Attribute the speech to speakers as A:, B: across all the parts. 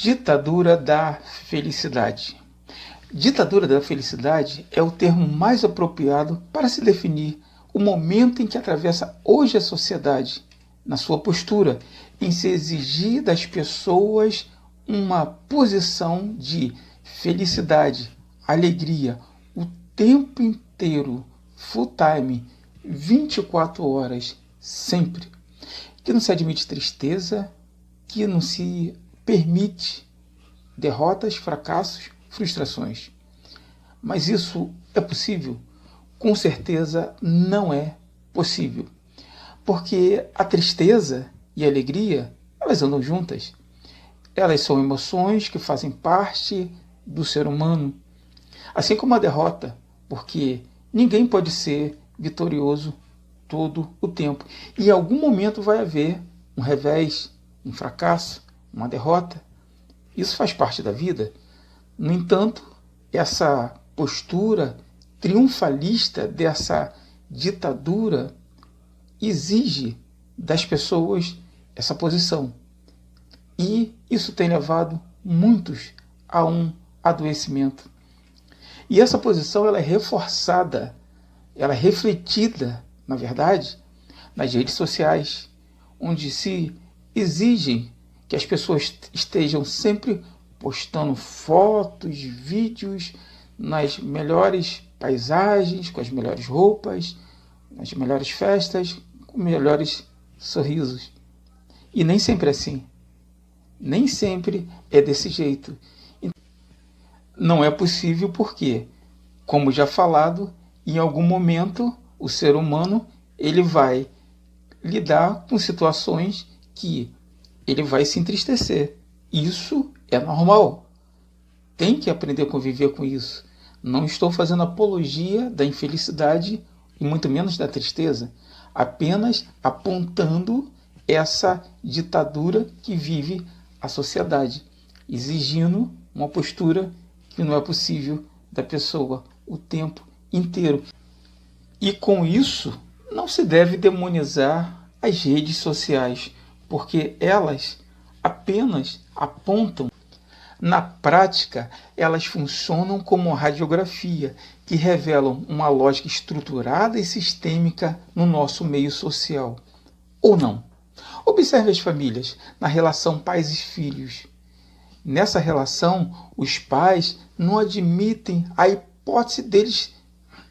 A: Ditadura da felicidade. Ditadura da felicidade é o termo mais apropriado para se definir o momento em que atravessa hoje a sociedade, na sua postura, em se exigir das pessoas uma posição de felicidade, alegria, o tempo inteiro, full time, 24 horas, sempre. Que não se admite tristeza, que não se permite derrotas, fracassos, frustrações. Mas isso é possível? Com certeza não é possível. Porque a tristeza e a alegria, elas andam juntas. Elas são emoções que fazem parte do ser humano. Assim como a derrota, porque ninguém pode ser vitorioso todo o tempo. E em algum momento vai haver um revés, um fracasso, uma derrota. Isso faz parte da vida. No entanto, essa postura triunfalista dessa ditadura exige das pessoas essa posição. E isso tem levado muitos a um adoecimento. E essa posição ela é reforçada, ela é refletida, na verdade, nas redes sociais, onde se exigem que as pessoas estejam sempre postando fotos, vídeos nas melhores paisagens, com as melhores roupas, nas melhores festas, com melhores sorrisos. E nem sempre é assim. Nem sempre é desse jeito. Não é possível porque, como já falado, em algum momento o ser humano ele vai lidar com situações que ele vai se entristecer. Isso é normal. Tem que aprender a conviver com isso. Não estou fazendo apologia da infelicidade e muito menos da tristeza, apenas apontando essa ditadura que vive a sociedade, exigindo uma postura que não é possível da pessoa o tempo inteiro. E com isso, não se deve demonizar as redes sociais, porque elas apenas apontam. Na prática, elas funcionam como radiografia, que revelam uma lógica estruturada e sistêmica no nosso meio social. Ou não. Observe as famílias na relação pais e filhos. Nessa relação, os pais não admitem a hipótese deles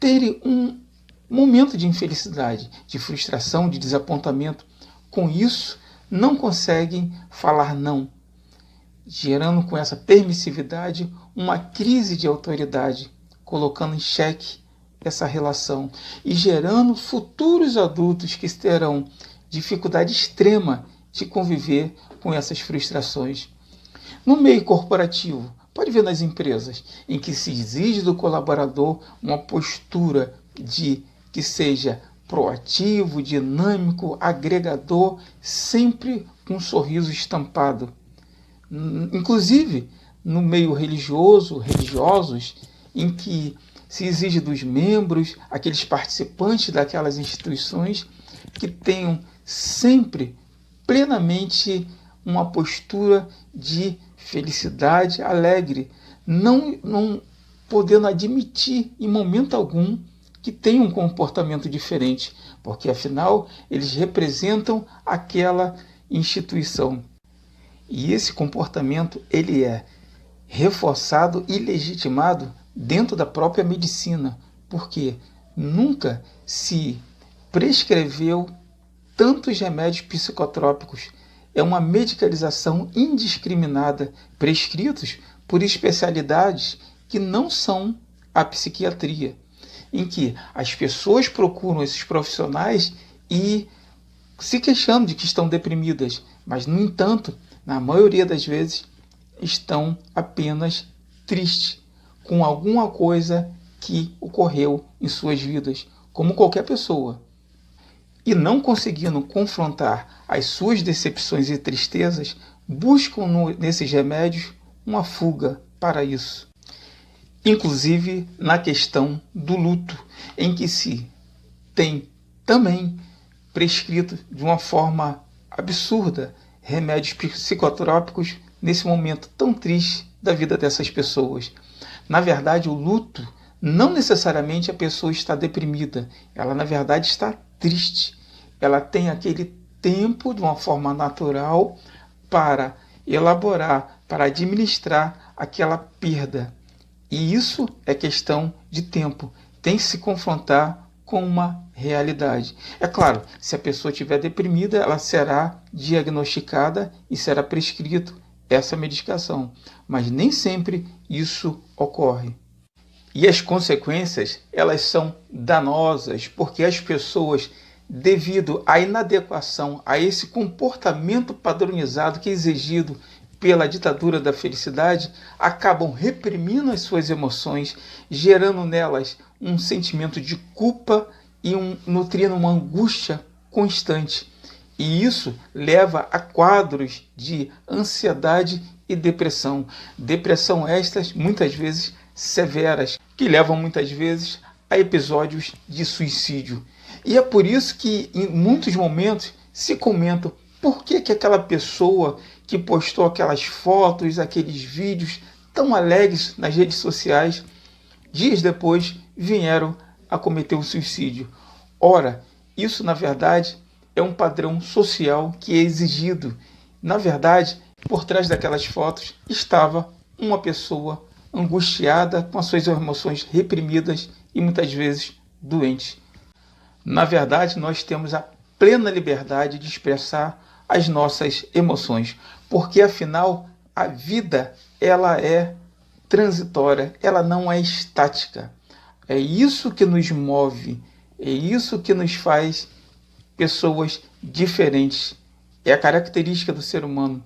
A: terem um momento de infelicidade, de frustração, de desapontamento. Com isso, não conseguem falar não, gerando com essa permissividade uma crise de autoridade, colocando em xeque essa relação e gerando futuros adultos que terão dificuldade extrema de conviver com essas frustrações. No meio corporativo, pode ver nas empresas, em que se exige do colaborador uma postura de que seja proativo, dinâmico, agregador, sempre com um sorriso estampado. Inclusive, no meio religiosos, em que se exige dos membros, aqueles participantes daquelas instituições, que tenham sempre plenamente uma postura de felicidade alegre, não podendo admitir em momento algum que tenham um comportamento diferente, porque afinal eles representam aquela instituição. E esse comportamento ele é reforçado e legitimado dentro da própria medicina, porque nunca se prescreveu tantos remédios psicotrópicos. É uma medicalização indiscriminada, prescritos por especialidades que não são a psiquiatria, em que as pessoas procuram esses profissionais e se queixando de que estão deprimidas, mas, no entanto, na maioria das vezes, estão apenas tristes com alguma coisa que ocorreu em suas vidas, como qualquer pessoa. E não conseguindo confrontar as suas decepções e tristezas, buscam nesses remédios uma fuga para isso. Inclusive na questão do luto, em que se tem também prescrito de uma forma absurda remédios psicotrópicos nesse momento tão triste da vida dessas pessoas. Na verdade, o luto, não necessariamente a pessoa está deprimida, ela na verdade está triste. Ela tem aquele tempo de uma forma natural para elaborar, para administrar aquela perda. E isso é questão de tempo. Tem que se confrontar com uma realidade. É claro, se a pessoa estiver deprimida, ela será diagnosticada e será prescrito essa medicação. Mas nem sempre isso ocorre. E as consequências, elas são danosas, porque as pessoas, devido à inadequação a esse comportamento padronizado que é exigido pela ditadura da felicidade, acabam reprimindo as suas emoções, gerando nelas um sentimento de culpa e nutrindo uma angústia constante. E isso leva a quadros de ansiedade e depressão. Depressão estas, muitas vezes, severas, que levam muitas vezes a episódios de suicídio. E é por isso que em muitos momentos se comentam por que aquela pessoa que postou aquelas fotos, aqueles vídeos tão alegres nas redes sociais, dias depois vieram a cometer o suicídio. Ora, isso na verdade é um padrão social que é exigido. Na verdade, por trás daquelas fotos estava uma pessoa angustiada, com as suas emoções reprimidas e muitas vezes doente. Na verdade, nós temos a plena liberdade de expressar as nossas emoções, porque afinal a vida ela é transitória, ela não é estática. É isso que nos move, é isso que nos faz pessoas diferentes. É a característica do ser humano,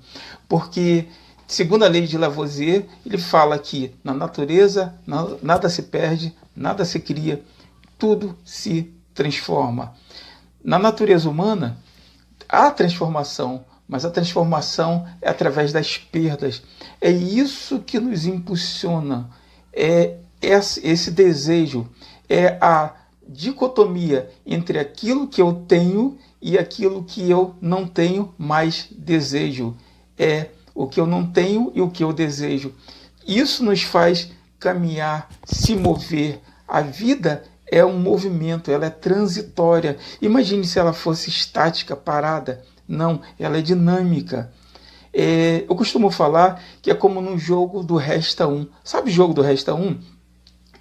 A: porque segundo a lei de Lavoisier, ele fala que na natureza nada se perde, nada se cria, tudo se transforma. Na natureza humana há transformação, mas a transformação é através das perdas. É isso que nos impulsiona, é esse desejo, é a dicotomia entre aquilo que eu tenho e aquilo que eu não tenho, mais desejo. É o que eu não tenho e o que eu desejo. Isso nos faz caminhar, se mover. A vida é um movimento, ela é transitória. Imagine se ela fosse estática, parada. Não, ela é dinâmica. Eu costumo falar que é como no jogo do Resta 1. Sabe o jogo do Resta 1?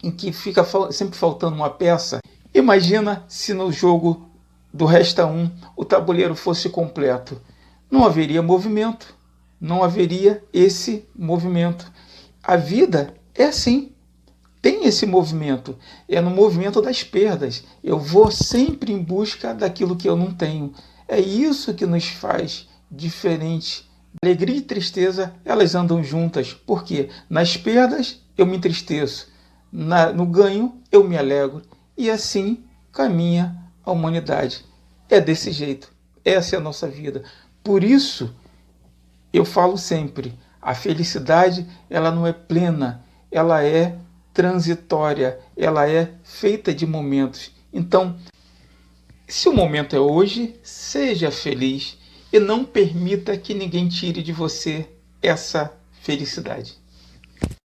A: Em que fica sempre faltando uma peça? Imagina se no jogo do Resta 1 o tabuleiro fosse completo. Não haveria movimento, não haveria esse movimento. A vida é assim, tem esse movimento, é no movimento das perdas. Eu vou sempre em busca daquilo que eu não tenho. É isso que nos faz diferente. Alegria e tristeza, elas andam juntas, porque nas perdas eu me entristeço, no ganho eu me alegro, e assim caminha a humanidade. É desse jeito, essa é a nossa vida. Por isso, eu falo sempre, a felicidade ela não é plena, ela é transitória, ela é feita de momentos. Então, se o momento é hoje, seja feliz e não permita que ninguém tire de você essa felicidade.